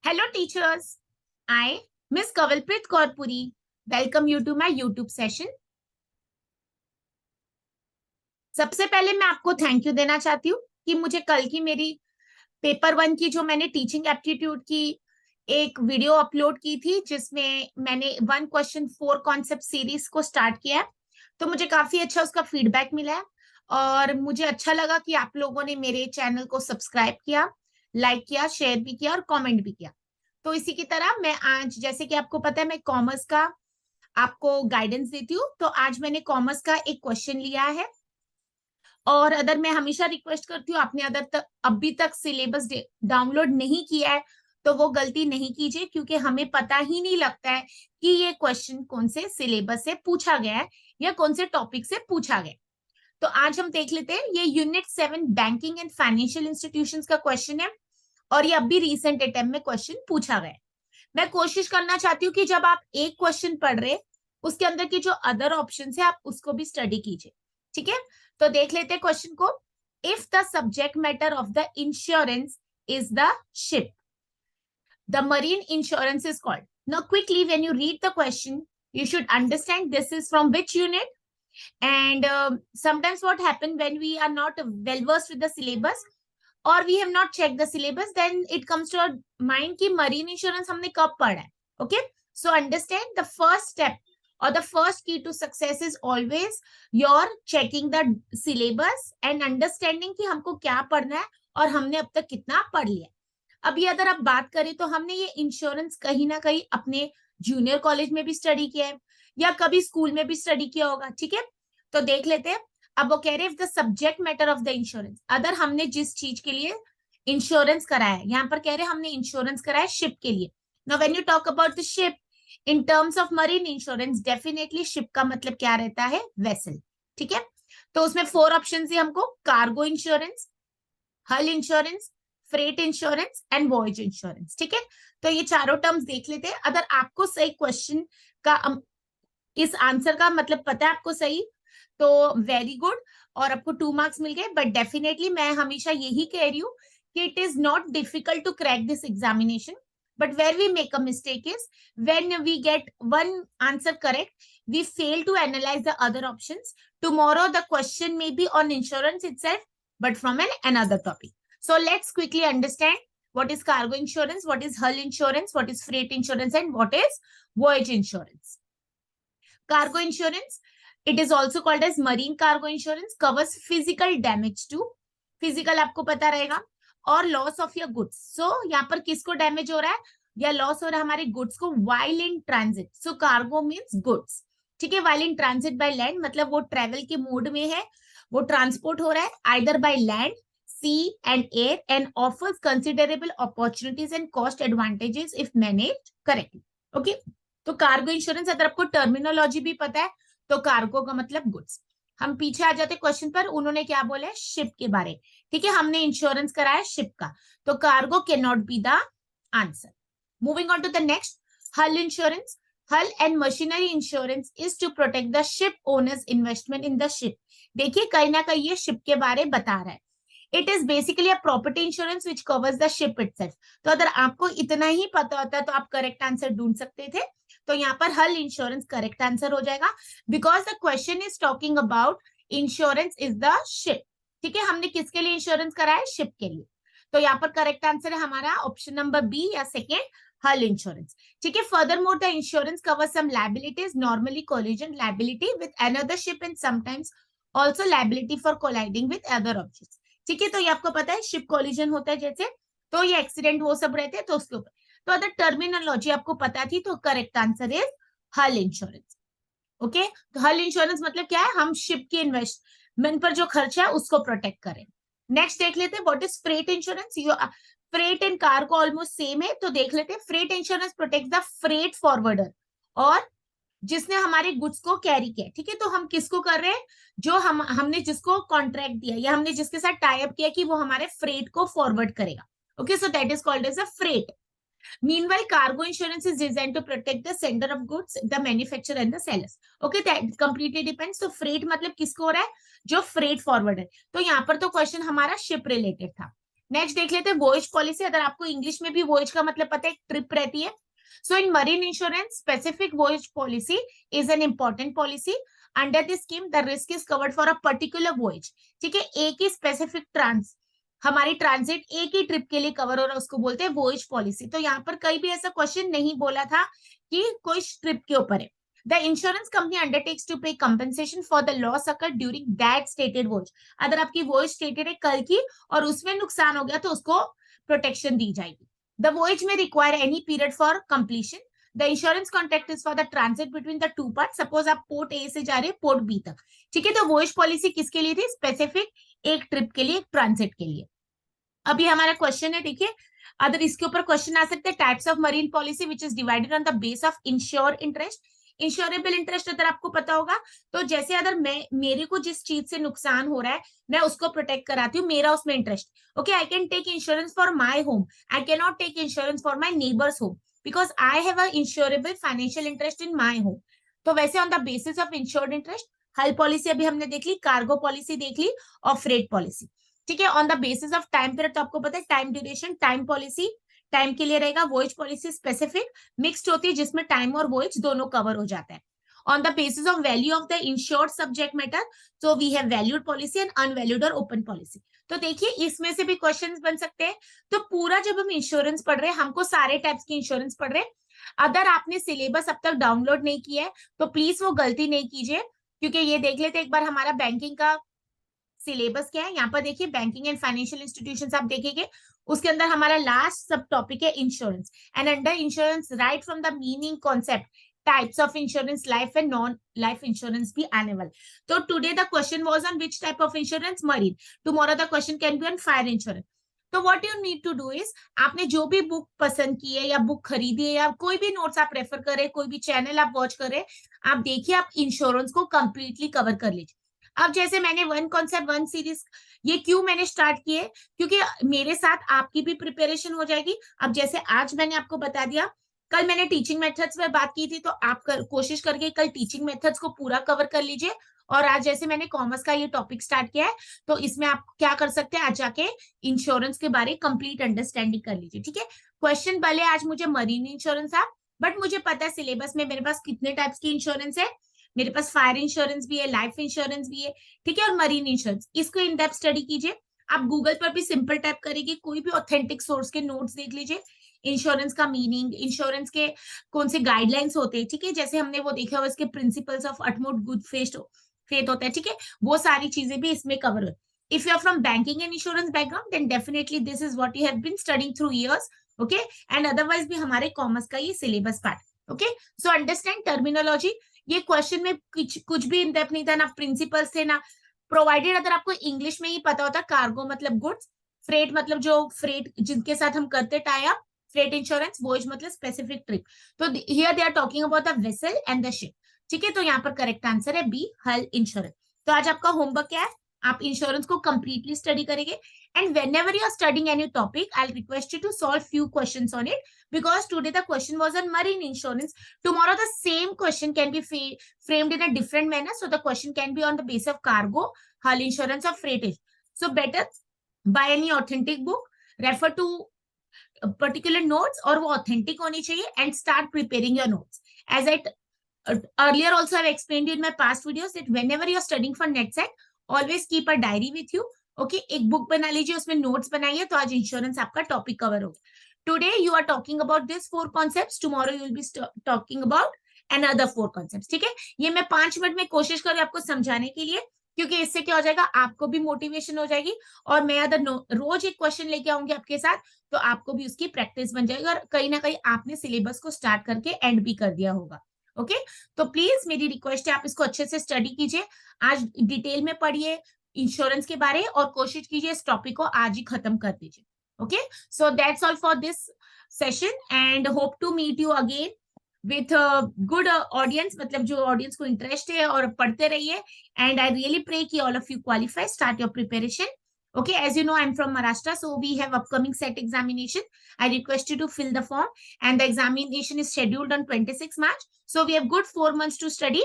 Hello teachers, I, Miss Kavalpreet Kaurpuri, welcome you to my YouTube session. सबसे पहले मैं आपको थैंक यू देना चाहती हूँ कि मुझे कल की मेरी पेपर 1 की जो मैंने टीचिंग एप्टीट्यूड की एक वीडियो अपलोड की थी जिसमें मैंने 1 क्वेश्चन 4 कॉन्सेप्ट सीरीज को स्टार्ट किया है, तो मुझे काफी अच्छा उसका फीडबैक मिला है और मुझे अच्छा लगा कि आप लोगों ने मेरे चैनल को सब्सक्राइब किया, लाइक किया, शेयर भी किया और कमेंट भी किया। तो इसी की तरह मैं आज, जैसे कि आपको पता है, मैं कॉमर्स का आपको गाइडेंस देती हूँ, तो आज मैंने कॉमर्स का एक क्वेश्चन लिया है। और अगर मैं हमेशा रिक्वेस्ट करती हूँ, आपने अगर अभी तक सिलेबस डाउनलोड नहीं किया है तो वो गलती नहीं कीजिए, क्योंकि हमें पता ही नहीं लगता है कि ये क्वेश्चन कौन से सिलेबस से पूछा गया है या कौन से टॉपिक से पूछा गया। तो आज हम देख लेते हैं, ये unit 7 banking and financial institutions का क्वेश्चन है और ये अभी रिसेंट अटेम्प्ट में क्वेश्चन पूछा गया है। मैं कोशिश करना चाहती हूँ कि जब आप एक क्वेश्चन पढ़ रहे उसके अंदर की जो अदर ऑप्शन है आप उसको भी स्टडी कीजिए, ठीक है। तो देख लेते हैं क्वेश्चन को। If the subject matter of the insurance is the ship, the marine insurance is called. Now quickly when you read the question you should understand this is from which unit, and sometimes what happen when we are not well versed with the syllabus or we have not checked the syllabus, then it comes to our mind कि marine insurance हमने कब पढ़ा है। Okay, so understand the first step or the first key to success is always your checking the syllabus and understanding कि हमको क्या पढ़ना है और हमने अब तक कितना पढ़ लिया। अभी अगर आप बात करें तो हमने ये इंश्योरेंस कहीं ना कहीं अपने जूनियर कॉलेज में भी स्टडी किया है या कभी स्कूल में भी स्टडी किया होगा, ठीक है। तो देख लेते हैं। अब वो कह रहे हैं the subject matter of the insurance, अगर हमने जिस चीज के लिए इंश्योरेंस कराया है, यहाँ पर कह रहे हैं हमने इंश्योरेंस कराया शिप के लिए। Now when you talk about the ship in terms of marine insurance, definitely ship का मतलब क्या रहता है, वेसल, ठीक है। तो उसमें 4 ऑप्शन है हमको, कार्गो इंश्योरेंस, हल insurance, freight insurance and voyage insurance, ठीक है। तो ये चारों टर्म्स देख लेते हैं। अगर आपको सही क्वेश्चन का इस आंसर का मतलब पता है आपको सही, तो वेरी गुड, और आपको 2 मार्क्स मिल गए। बट डेफिनेटली मैं हमेशा यही कह रही हूँ कि it is not difficult to crack this examination, but where we make a mistake is when we get one answer correct, we fail to analyze the other options. Tomorrow the question may be on insurance itself, but from another topic. So let's quickly understand what is cargo insurance, what is hull insurance, what is freight insurance, and what is voyage insurance. Cargo insurance, it is also called as marine cargo insurance, covers physical damage to, physical आपको पता रहेगा, और loss of your goods. सो यहाँ पर किसको damage हो रहा है या लॉस हो रहा है, हमारे गुड्स को, while in transit. So cargo means goods, ठीक है। While in transit by land मतलब वो ट्रेवल के मोड में है, वो ट्रांसपोर्ट हो रहा है either by land, sea and air, and offers considerable opportunities and cost advantages if managed correctly. Okay, तो कार्गो इंश्योरेंस, अगर आपको टर्मिनोलॉजी भी पता है तो कार्गो का मतलब गुड्स। हम पीछे आ जाते क्वेश्चन पर, उन्होंने क्या बोला है, शिप के बारे, ठीक है। हमने इंश्योरेंस कराया शिप का, तो cargo can not be the answer. Moving on to the next, hull insurance, hull and machinery insurance is to protect the ship owners investment in the ship. देखिए कहीं ना कहीं ये शिप के बारे बता रहा है। It is basically a property insurance which covers the ship itself. तो अगर आपको इतना ही पता होता तो आप करेक्ट आंसर ढूंढ सकते थे, तो यहाँ पर हल इंश्योरेंस करेक्ट आंसर हो जाएगा, because the question is talking about insurance is the ship, ठीक है। हमने किसके लिए इंश्योरेंस कराया है, शिप के लिए। तो यहाँ पर करेक्ट आंसर है हमारा ऑप्शन नंबर बी या सेकेंड, हल इंश्योरेंस, ठीक है। Furthermore the insurance cover some liabilities, normally collision liability with another ship and sometimes also liability for colliding with other objects, ठीक है। तो ये आपको पता है शिप कोलिजन होता है जैसे, तो ये एक्सीडेंट वो सब रहते हैं, तो उसके ऊपर। तो अगर टर्मिनोलॉजी आपको पता थी तो करेक्ट आंसर इज हल इंश्योरेंस। ओके, तो हल इंश्योरेंस मतलब क्या है, हम शिप के इन्वेस्टमेंट पर जो खर्चा है उसको प्रोटेक्ट करें। नेक्स्ट देख लेते हैं what is freight insurance. Freight and cargo almost same है, तो देख लेते हैं। Freight insurance protect the freight forwarder, और जिसने हमारे गुड्स को कैरी किया, ठीक है। तो हम किसको कर रहे हैं, जो हमने जिसको कॉन्ट्रैक्ट दिया या हमने जिसके साथ टाई अप किया कि वो हमारे फ्रेट को फॉरवर्ड करेगा। Okay, so that is called as a freight. Meanwhile, cargo insurance is designed to protect the sender of goods, the manufacturer and the sellers. Okay, that completely depends. So freight मतलब किसको हो रहा है, जो freight forward है। तो यहाँ पर तो क्वेश्चन हमारा शिप रिलेटेड था। नेक्स्ट देख लेते हैं वॉयज पॉलिसी। अगर आपको इंग्लिश में भी वॉयज का मतलब पता है, ट्रिप रहती है। So in marine insurance specific voyage policy is an important policy. Under this scheme the risk is covered for a particular voyage. ठीक है, एक ही स्पेसिफिक हमारी ट्रांजिट एक ही ट्रिप के लिए कवर हो रहा है, उसको बोलते हैं वॉयज पॉलिसी। तो यहाँ पर कहीं भी ऐसा क्वेश्चन नहीं बोला था कि कोई ट्रिप के ऊपर है। The insurance company undertakes to pay compensation for the loss occurred during that stated voyage। अगर आपकी voyage stated है कल की और उसमें नुकसान हो गया तो उसको प्रोटेक्शन दी जाएगी। The voyage may require any period for completion। The insurance contract is for the transit between the two parts। Suppose आप पोर्ट ए से जा रहे हैं पोर्ट बी तक, ठीक है, तो voyage पॉलिसी किसके लिए थी? स्पेसिफिक एक ट्रिप के लिए, एक ट्रांजिट के लिए। अभी हमारा क्वेश्चन है, देखिए, अगर इसके ऊपर क्वेश्चन आ सकते हैं, types of marine policy which is divided on the base of ensure interest. Insurable interest अगर आपको पता होगा तो जैसे अगर मेरे को जिस चीज से नुकसान हो रहा है मैं उसको प्रोटेक्ट कराती हूँ, मेरा उसमें interest. Okay, I can take insurance for my home, I can not take insurance for my neighbours home because I have a insurable financial interest in my home. तो वैसे on the basis of insured interest, hull policy अभी हमने देख ली, cargo policy देख ली और freight policy. ठीक है, on the basis of time period, तो आपको पता है time duration, time policy time के लिए रहेगा, वॉयज पॉलिसी स्पेसिफिक मिक्स्ड होती है जिसमें टाइम और वॉयज दोनों कवर हो जाता है। On the basis of value of the insured subject matter, तो we have valued policy and unvalued और ओपन पॉलिसी। तो देखिए इसमें से भी क्वेश्चंस बन सकते हैं। तो पूरा जब हम इंश्योरेंस पढ़ रहे हैं, हमको सारे टाइप्स की इंश्योरेंस पढ़ रहे हैं। अगर आपने सिलेबस अब तक डाउनलोड नहीं किया है तो प्लीज वो गलती नहीं कीजिए, क्योंकि ये देख लेते एक बार हमारा बैंकिंग का सिलेबस क्या है। यहाँ पर देखिए बैंकिंग एंड फाइनेंशियल इंस्टीट्यूशंस आप देखेंगे, उसके अंदर हमारा लास्ट सब टॉपिक है insurance. And under insurance right from the meaning concept types of insurance, life and non life insurance भी आने वाले। तो today the question was on which type of insurance? Marine. Tomorrow the question can be on fire insurance. तो what you need to do is, आपने जो भी book पसंद की है या बुक खरीदी है या कोई भी नोट्स आप रेफर करें, कोई भी चैनल आप वॉच करें, आप देखिए आप इंश्योरेंस को कंप्लीटली कवर कर लीजिए। अब जैसे मैंने वन कॉन्सेप्ट वन सीरीज ये क्यों मैंने स्टार्ट किए, क्योंकि मेरे साथ आपकी भी प्रिपरेशन हो जाएगी। अब जैसे आज मैंने आपको बता दिया, कल मैंने टीचिंग मेथड्स में बात की थी, तो आप कोशिश करके कल टीचिंग मेथड्स को पूरा कवर कर लीजिए। और आज जैसे मैंने कॉमर्स का ये टॉपिक स्टार्ट किया है, तो इसमें आप क्या कर सकते हैं, आज जाके इंश्योरेंस के बारे में कंप्लीट अंडरस्टैंडिंग कर लीजिए। ठीक है, क्वेश्चन भले आज मुझे मरीन इंश्योरेंस है, बट मुझे पता है सिलेबस में मेरे पास कितने टाइप्स की इंश्योरेंस है। मेरे पास फायर इंश्योरेंस भी है, लाइफ इंश्योरेंस भी है, ठीक है, और मरीन इंश्योरेंस। इसको इन डेप्थ स्टडी कीजिए। आप गूगल पर भी सिंपल टाइप करेंगे, कोई भी ऑथेंटिक सोर्स के नोट्स देख लीजिए, इंश्योरेंस का मीनिंग, इंश्योरेंस के कौन से गाइडलाइंस होते हैं, ठीक है, जैसे हमने वो देखा हुआ इसके principles of utmost good faith होता है, ठीक है, वो सारी चीजें भी इसमें कवर होती है। If you are from banking and insurance background then definitely this is what you have been studying through years. Okay, and otherwise भी हमारे कॉमर्स का ये syllabus part. Okay, so understand terminology. ये क्वेश्चन में कुछ भी इन डेप्थ नहीं था, ना प्रिंसिपल्स थे ना प्रोवाइडेड। अगर आपको इंग्लिश में ही पता होता, कार्गो मतलब गुड्स, फ्रेट मतलब जो फ्रेट जिनके साथ हम करते tie up, freight insurance, voyage मतलब स्पेसिफिक ट्रिप। तो here they are talking about the vessel and the ship. ठीक है, तो यहाँ पर करेक्ट आंसर है बी, हल इंश्योरेंस। तो आज आपका होमवर्क क्या है, आप इंश्योरेंस को कंप्लीटली स्टडी करेंगे। And whenever you are studying any topic, I'll request you to solve few questions on it, because today the question was on marine insurance. Tomorrow the same question can be framed in a different manner. So the question can be on the base of cargo, hull insurance or freightage. So better buy any authentic book, refer to particular notes, और वो authentic होनी चाहिए, and start preparing your notes. As I earlier also have explained in my past videos that whenever you are studying for NetSec, always keep a diary with you. Okay, एक book बना लीजिए, उसमें notes बनाइए, तो आज insurance आपका topic cover होगा। Today you are talking about this 4 concepts, tomorrow you will be talking about another 4 concepts. ठीक है, ये मैं 5 मिनट में कोशिश करूँ आपको समझाने के लिए, क्योंकि इससे क्या हो जाएगा, आपको भी मोटिवेशन हो जाएगी, और मैं अगर रोज एक क्वेश्चन लेके आऊंगी आपके साथ, तो आपको भी उसकी प्रैक्टिस बन जाएगी, और कहीं ना कहीं आपने सिलेबस को स्टार्ट करके एंड भी कर दिया होगा। ओके, तो प्लीज मेरी रिक्वेस्ट है आप इसको अच्छे से स्टडी कीजिए, आज डिटेल में पढ़िए इंश्योरेंस के बारे, और कोशिश कीजिए इस टॉपिक को आज ही खत्म कर दीजिए। Okay, so that's all for this session and hope to meet you again with good audience, मतलब जो ऑडियंस को इंटरेस्ट है, और पढ़ते रहिए। एंड आई रियली प्रे कि all of you qualify, start your preparation. Okay, as you know, I'm from Maharashtra, so we have upcoming set examination. I request you to fill the form, and the examination is scheduled on 26 March. So we have good 4 months to study.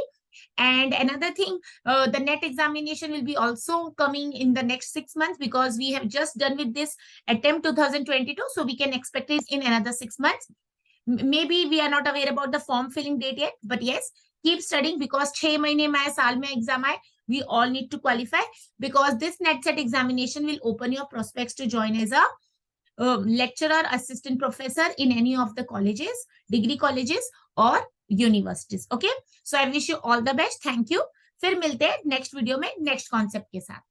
And another thing, the net examination will be also coming in the next 6 months, because we have just done with this attempt 2022, so we can expect it in another 6 months. Maybe we are not aware about the form filling date yet, but yes, keep studying, because 6 mahine mein aaye, saal mein exam aaye, we all need to qualify, because this net set examination will open your prospects to join as a lecturer, assistant professor in any of the colleges, degree colleges or universities. Okay, so I wish you all the best. Thank you. फिर मिलते हैं next video में next concept के साथ.